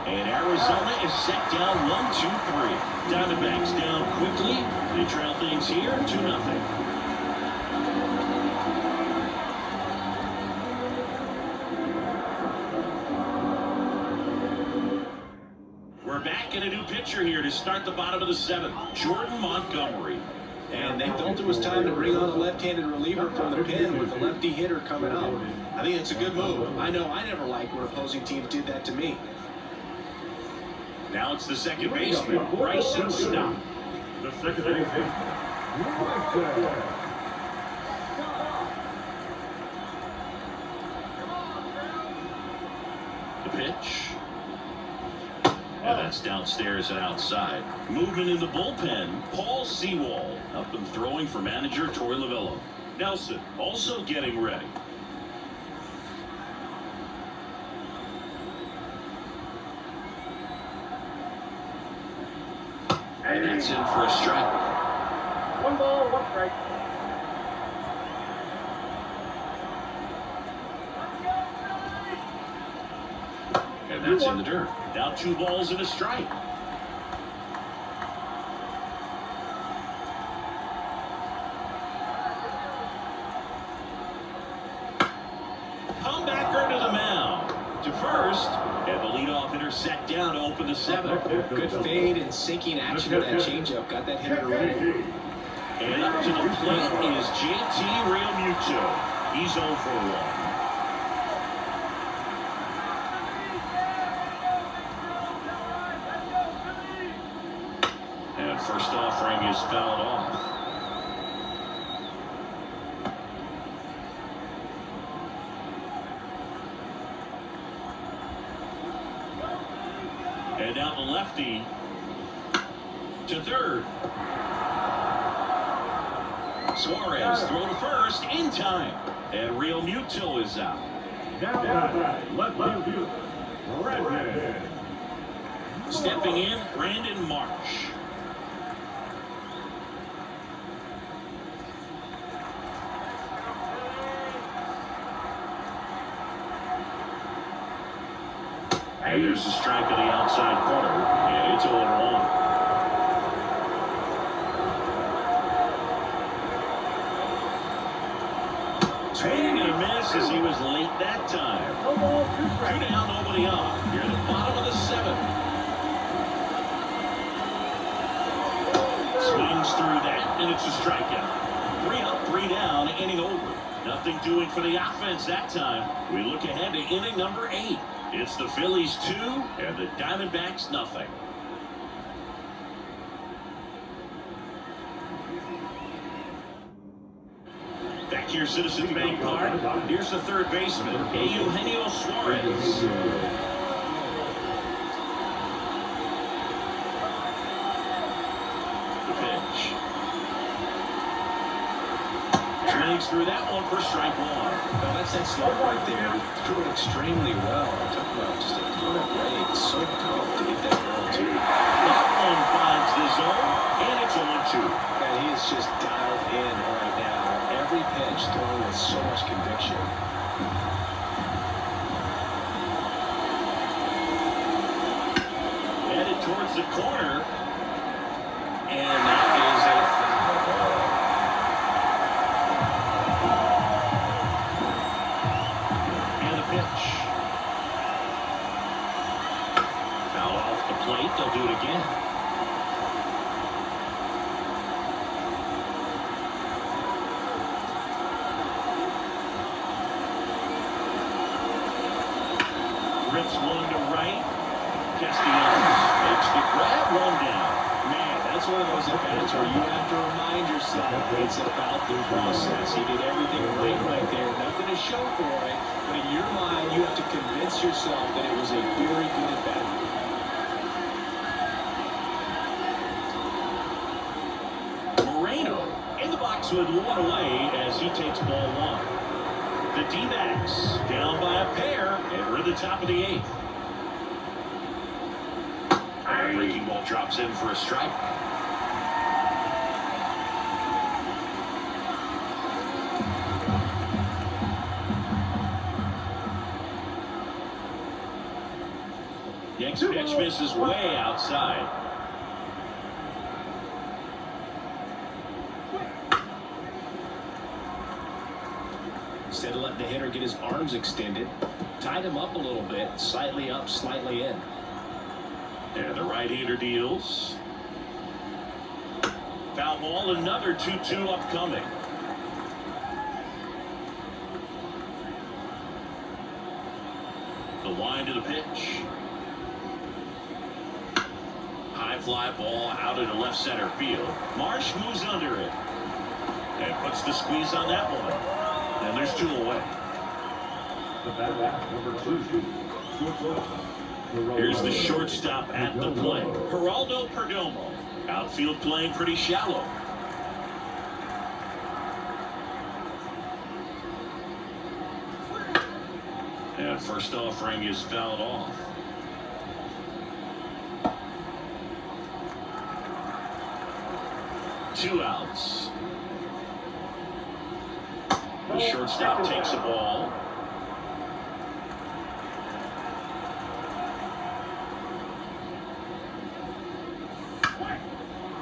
And Arizona is set down 1-2-3. Diamondbacks down quickly. They trail things here 2-0. Back in a new pitcher here to start the bottom of the 7th, Jordan Montgomery. And they felt it was time to bring on a left-handed reliever from the pen with a lefty hitter coming up. I think it's a good move. I know I never liked when opposing teams did that to me. Now it's the second baseman, Bryson Stott. The second baseman, Bryson. The pitch. And that's downstairs and outside. Movement in the bullpen, Paul Sewald. Up and throwing for manager Torey Lovullo. Nelson also getting ready. And that's in for a strike. 1 ball, 1 strike. And that's in the dirt. Now 2 balls and a strike. Comebacker to the mound. To first. And the leadoff hitter set down to open the 7th. Good fade and sinking action of that changeup. Got that hitter to roll. And up to the plate is JT Realmuto. He's 0 for 1. First offering is fouled off. And now the lefty to third. Suarez throw to first in time. And Realmuto is out. Down left field. Redhead. Stepping in, Brandon Marsh. And there's a strike on the outside corner, and it's 0-1. Swing and a miss as he was late that time. 1 ball, 2 2 strikes. down, nobody on. Here at the bottom of the 7th. Swings through that, and it's a strikeout. 3 up, 3 down, inning over. Nothing doing for the offense that time. We look ahead to inning number 8. It's the Phillies 2 and the Diamondbacks nothing. back here, Citizens Bank Park. Here's the third baseman, Eugenio Suarez. The pitch. Swings through that one for strike one. Now that's that slug right there. Threw it extremely well. Talk about just a ton of rate. So tough to get that ball to. That one finds the zone, and it's 0-2. And he is just dialed in right now. Every pitch thrown with so much conviction. Headed towards the corner. And that is a foul ball. And the pitch. Foul off the plate. They'll do it again. Rips one to right. Castellanos makes the grab, one down. Man, that's one of those at-bats where you have to remind yourself it's about the process. He did everything right there. Nothing to show for it. But in your mind, you have to convince yourself that it was a very good at-bat. Moreno in the box with one away as he takes ball one. The D-backs down by a pair, and we're at the top of the eighth. Breaking ball drops in for a strike. Next pitch misses way outside. Instead of letting the hitter get his arms extended, tied him up a little bit, slightly up, slightly in. And the right-hander deals. Foul ball, another 2-2 upcoming. The wind of the pitch. High fly ball out into left center field. Marsh moves under it. And puts the squeeze on that one. And there's two away. The batter, number 2, shortstop. Here's the shortstop at the plate. Geraldo Perdomo. Outfield playing pretty shallow. And first offering is fouled off. Two outs. The shortstop takes the ball.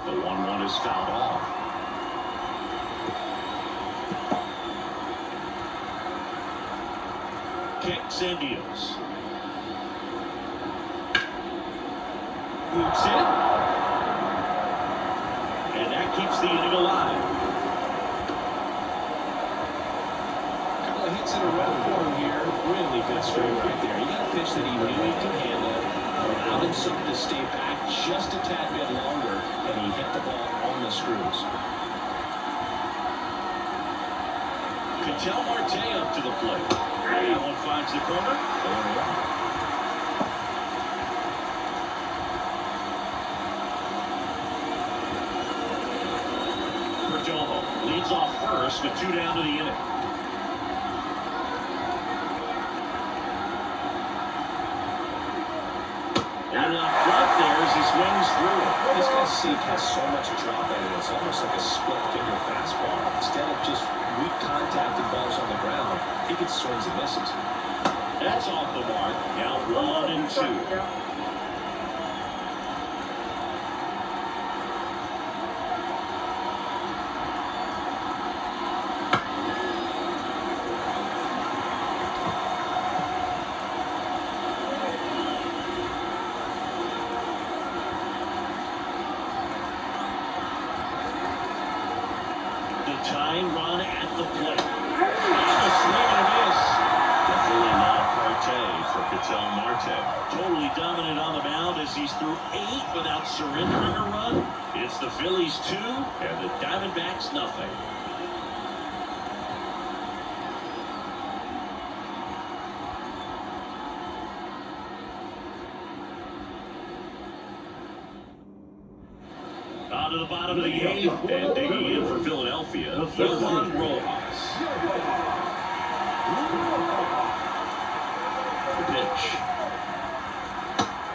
The 1-1 is fouled off. Kicks and deals. Boots it. And that keeps the inning alive. Couple of hits in a row for him here. Really good swing right there. He got a pitch that he knew he could handle. Allowed himself to stay back just a tad bit longer, and he hit the ball on the screws. Ketel Marte up to the plate. That one finds the corner. Perdomo leads off first with 2 down to the inning. And up front there as he swings through it. This guy's seat has so much drop in it. It's almost like a split-finger fastball. Instead of just weak contact and balls on the ground, he gets swings and misses. That's off the mark. Now 1-2. Tying run at the plate. And a swing and a miss. Definitely not Marte for Ketel Marte. Totally dominant on the mound as he's through 8 without surrendering a run. It's the Phillies 2 and the Diamondbacks nothing. down to the 8th, and digging in for Philadelphia, Yohan Rojas. The pitch.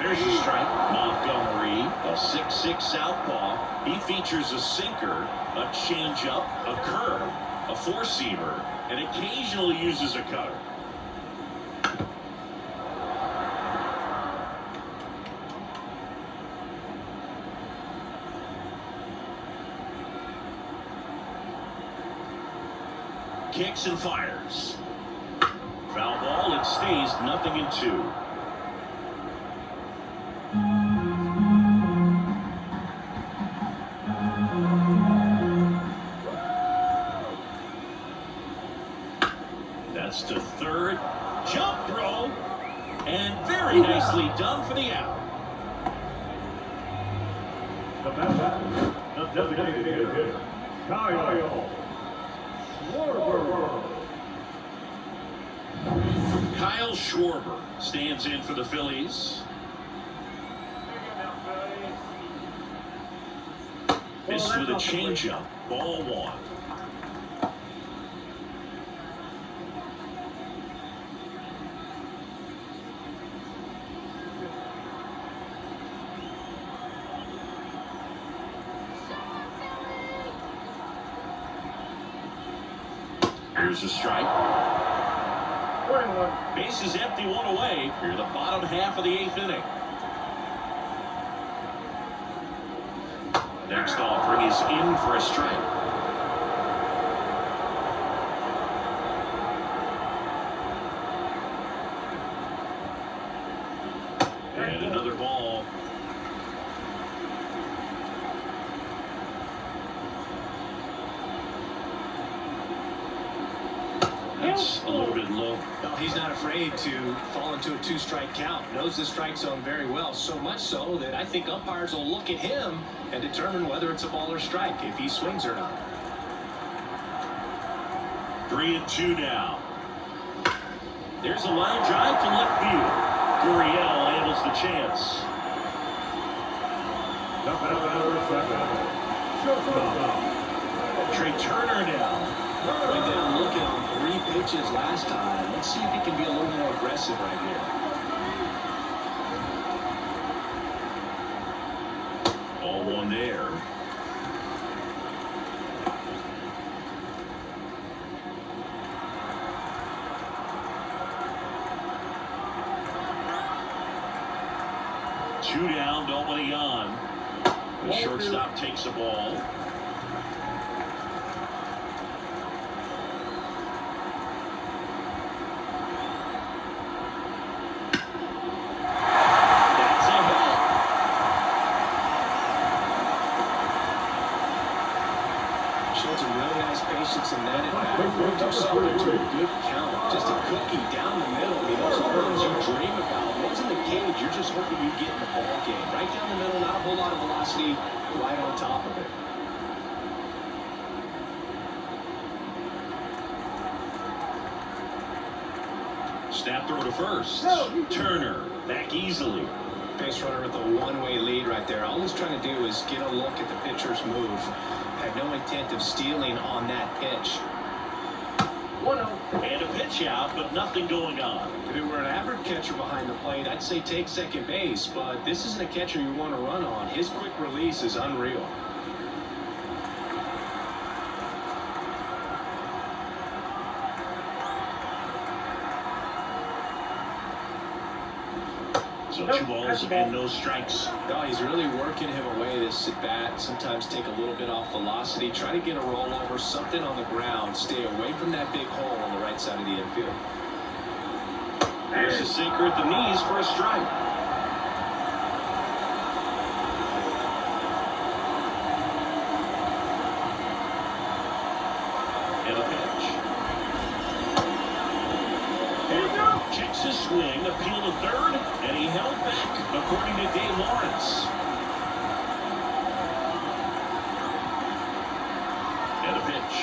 There's a strike. Montgomery, a 6'6" southpaw. He features a sinker, a changeup, a curve, a four-seamer, and occasionally uses a cutter. Kicks and fires. Foul ball. It stays 0-2. That's to third. Jump throw. And very nicely done for the out. The batter, the designated hitter, Kyle Schwarber. Kyle Schwarber stands in for the Phillies. Missed with a changeup. Ball 1. Here's a strike. Base is empty, 1 away. Here the bottom half of the 8th inning. Next offering is in for a strike. And another ball. That's a little bit low. No, he's not afraid to fall into a 2-strike count. Knows the strike zone very well. So much so that I think umpires will look at him and determine whether it's a ball or strike, if he swings or not. 3-2 now. There's a line drive to left field. Gurriel handles the chance. Trey Turner now. Went down looking on 3 pitches last time. Let's see if he can be a little more aggressive right here. Ball 1 there. Two down, nobody on. The shortstop takes the ball. Showed some really nice patience in that at-bat. Worked himself into a good count. Just a cookie down the middle. I mean, those are ones you dream about. Ones in the cage, you're just hoping you get in the ball game. Right down the middle, not a whole lot of velocity, right on top of it. Snap throw to first. Turner back easily. Base runner with a one-way lead right there. All he's trying to do is get a look at the pitcher's move. Had no intent of stealing on that pitch. 1-0. And a pitch out, but nothing going on. If it were an average catcher behind the plate, I'd say take second base, but this isn't a catcher you want to run on. His quick release is unreal. So 2 balls and no strikes. No, he's really working him away this at bat. Sometimes take a little bit off velocity. Try to get a rollover, something on the ground. Stay away from that big hole on the right side of the infield. There's a sinker at the knees for a strike. And a pitch. Checks his swing, appeal to third, and he held back, according to Dave Lawrence. And a pitch.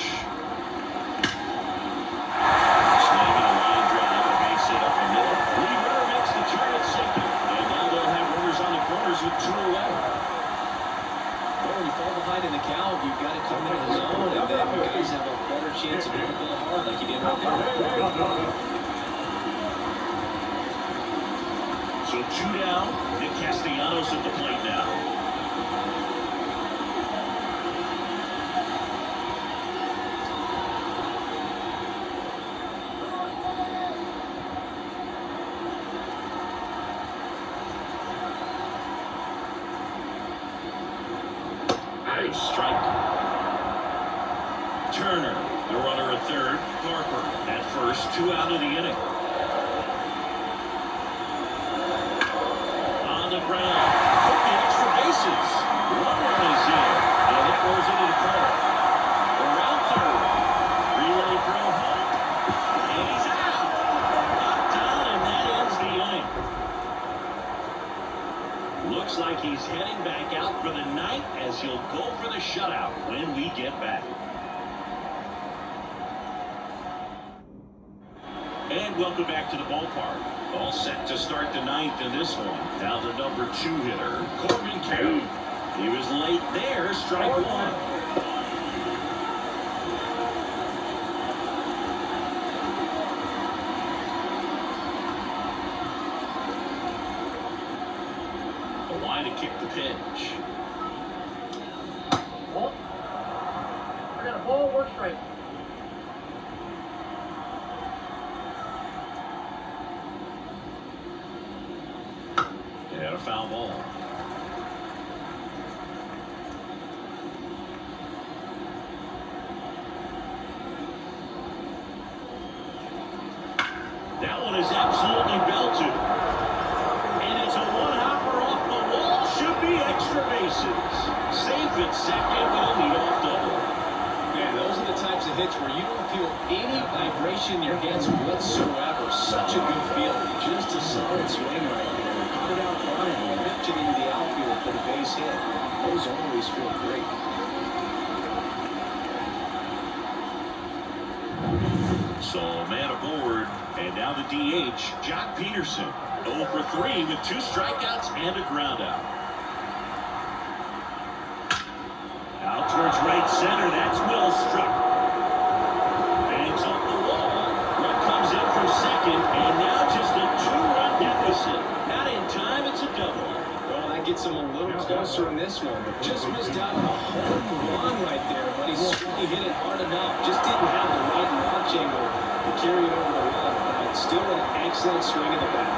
Swinging a line drive, a base hit up the middle. Lee Runner makes the turn at second, and now they'll have runners on the corners with 2 away. Well, when you fall behind in the out, you've got to come into the zone, and then you guys have a better chance of hitting the ball hard like you did right there. So 2 down. Nick Castellanos at the plate now. Strike. Turner, the runner at third. Harper at first. 2 out of the inning. On the ground. Took the extra bases. 1 run is in. And that goes into the corner. Around third. Relay throw home. And he's out. Knocked down, and that ends the inning. Looks like he's heading back out for the night as he'll go for the shutout when we get back. And welcome back to the ballpark. All set to start the ninth in this one. Now the number 2 hitter, Corbin Carroll. He was late there, strike 1. To kick the pitch. Ball. I got a ball, 1 strike. And a foul ball. That one is absolutely belted. And it's a 1-hopper off the wall. Should be extra bases. Safe at second with a leadoff double. Man, those are the types of hits where you don't feel any vibration in your hands whatsoever. Such a good feeling. Just a solid swing right there. Put it out front and ripped it into the outfield for the base hit. Those always feel great. So a man aboard. And now the DH, Jock Peterson. 0 for 3 with 2 strikeouts and a groundout. Out towards right center. That's well struck. Bangs off the wall. Run comes in from second. And now just a 2-run deficit. Not in time. It's a double. Well, that gets him a little closer in this one. Just missed out on a home run right there, but he hit it hard enough. Just didn't have the right launch angle to carry it over the run. But still an excellent swing in the bat.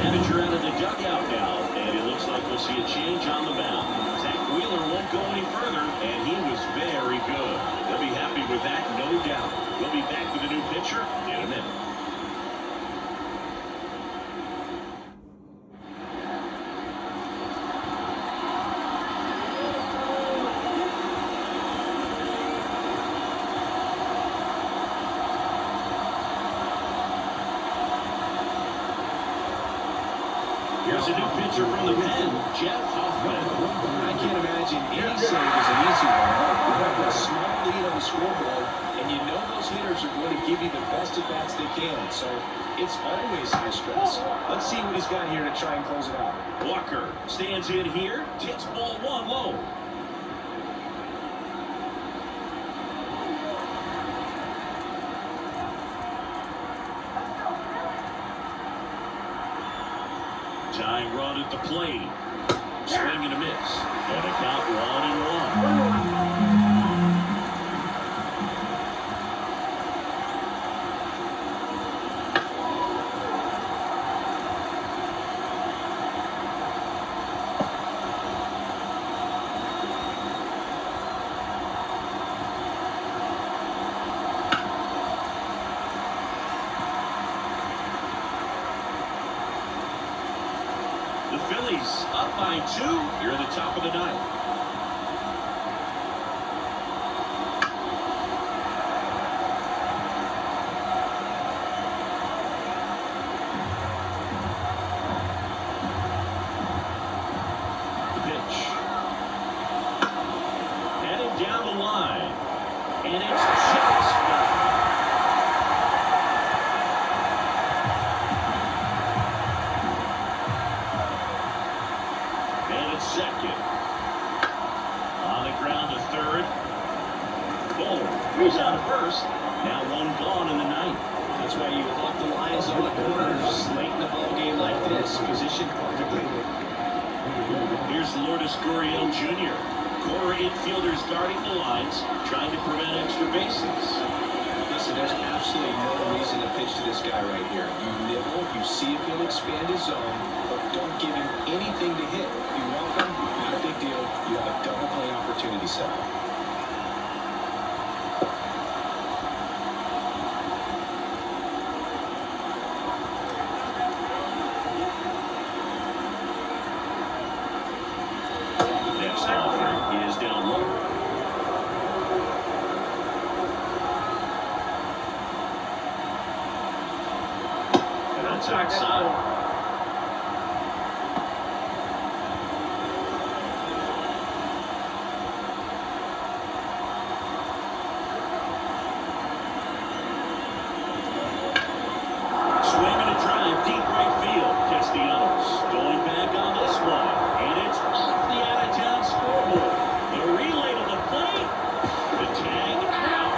Manager out of the dugout now, and it looks like we'll see a change on the mound. Zach Wheeler won't go any further, and he was very good. They'll be happy with that, no doubt. We'll be back with a new pitcher in a minute. Here's a new pitcher from the pen, Jeff Hoffman. I can't imagine any save is an easy one. You have a small lead on the scoreboard, and you know those hitters are going to give you the best at-bats they can. So it's always high stress. Let's see what he's got here to try and close it out. Walker stands in here, takes ball 1 low. Tying run at the plate. Swing and a miss. And a count 1-1. The Phillies up by 2 here at the top of the ninth. The pitch. Heading down the line. And it's just foul. at second. On the ground to third. Bull goes out of first. Now one gone in the ninth. That's why you lock the lines on the corners late in the ball game like this, positioned perfectly. Here's Lourdes Gurriel Jr. Corner infielders guarding the lines, trying to prevent extra bases. Listen, there's absolutely no reason to pitch to this guy right here. You nibble, you see if he'll expand his zone, but don't give him anything to hit. If you want him, not a big deal. You have a double play opportunity set up. Outside. Swing and a drive, deep right field. Castellanos going back on this one, and it's off the out-of-town scoreboard. The relay to the plate. The tag out.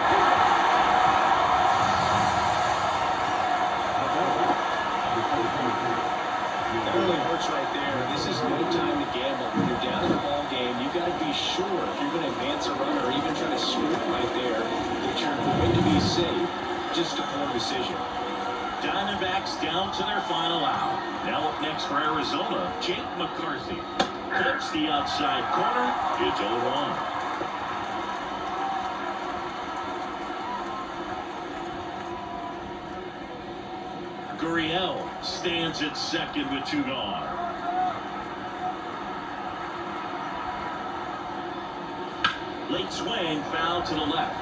That really hurts right there. This is no time to gamble. When you're down in the ball game, you got to be sure if you're going to advance a runner or even try to score right there that you're going to be safe. Just a poor decision. Diamondbacks down to their final out. Now up next for Arizona, Jake McCarthy. Clips the outside corner. It's 0-1. Gurriel stands at second with 2 gone. Late swing, foul to the left.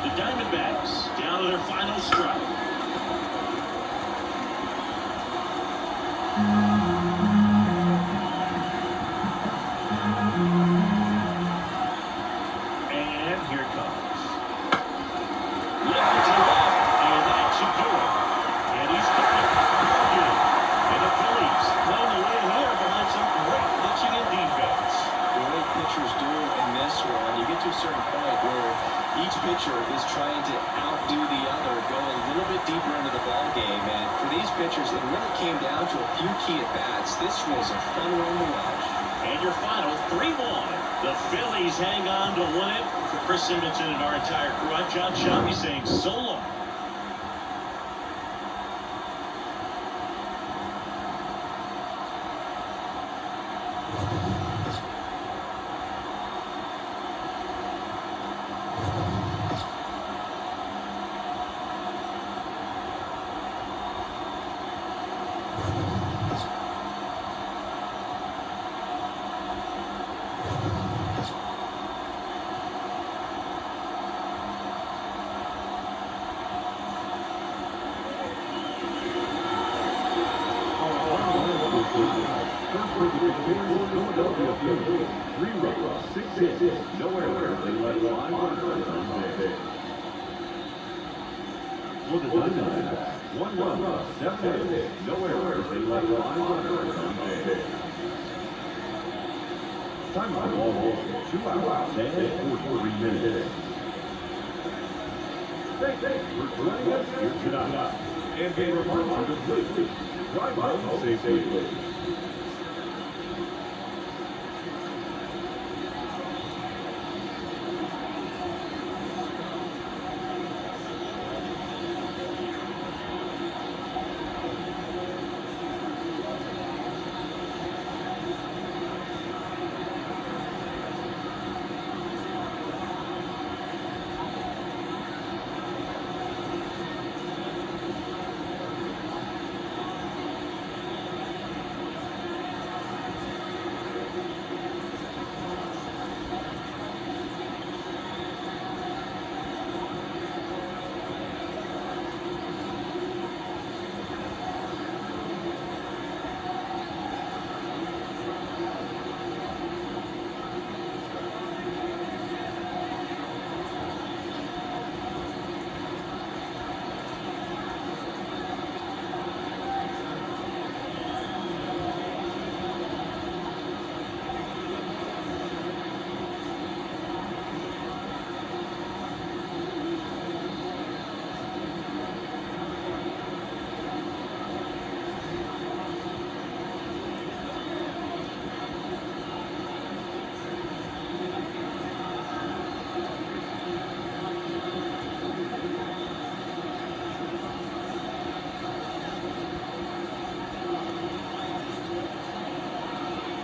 The Diamondbacks down to their final strike. Is trying to outdo the other, go a little bit deeper into the ball game, and for these pitchers, it really came down to a few key at bats. This was a fun one to watch. And your final 3-1. The Phillies hang on to win it. For Chris Singleton and our entire crew, I'm John Shelby saying so long. Philadelphia, 3 runs, 6 hits, no errors. They led 5 runners on base. For the Diamondbacks, 1 run, 7 hits, no errors. They led 5 runners on base. Time on ball game, 2 hours and 43 minutes. Thanks for joining us here tonight. And game reports are complete. Drive home safely.